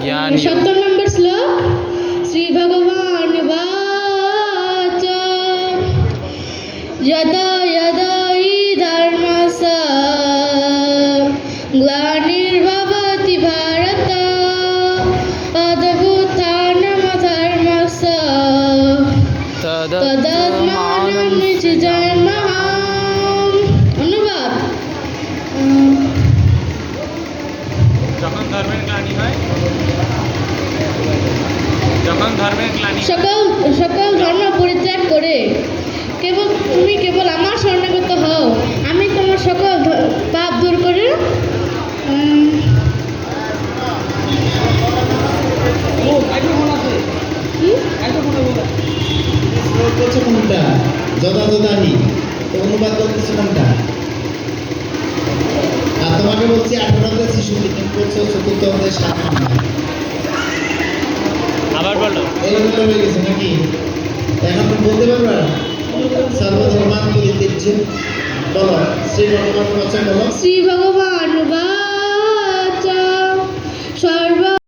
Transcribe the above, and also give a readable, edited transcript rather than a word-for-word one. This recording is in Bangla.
70 নম্বর শ্লোক শ্রী ভগবান বাচ যদা যদা হি ধর্মস্য গ্লানির্ভবতি ভারত অদ্ভুতানামধর্মস্য তদাত্মাनं সৃজয়ামহম। অনুবাদ: যখন ধর্মের গ্লানি হয়, সকল ধর্ম পরিত্যাগ করে তুমি কেবল আমার শরণাগত হও, আমি তোমার সকল পাপ দূর করে কোনটা যদা যদাহি অনুবাদ করতেছে কোনটা? আর তোমাকে বলছি 18 শিশুটি তুমি করছো 4th 7 নম্বর। আবার বলো। এলোমেলো হয়ে গেছে নাকি? এখন তুমি বলতে পারবা সর্বধর্মান পরিত্যাজ্য? বলো শ্রী ভগবান বলো। শ্রী ভগবান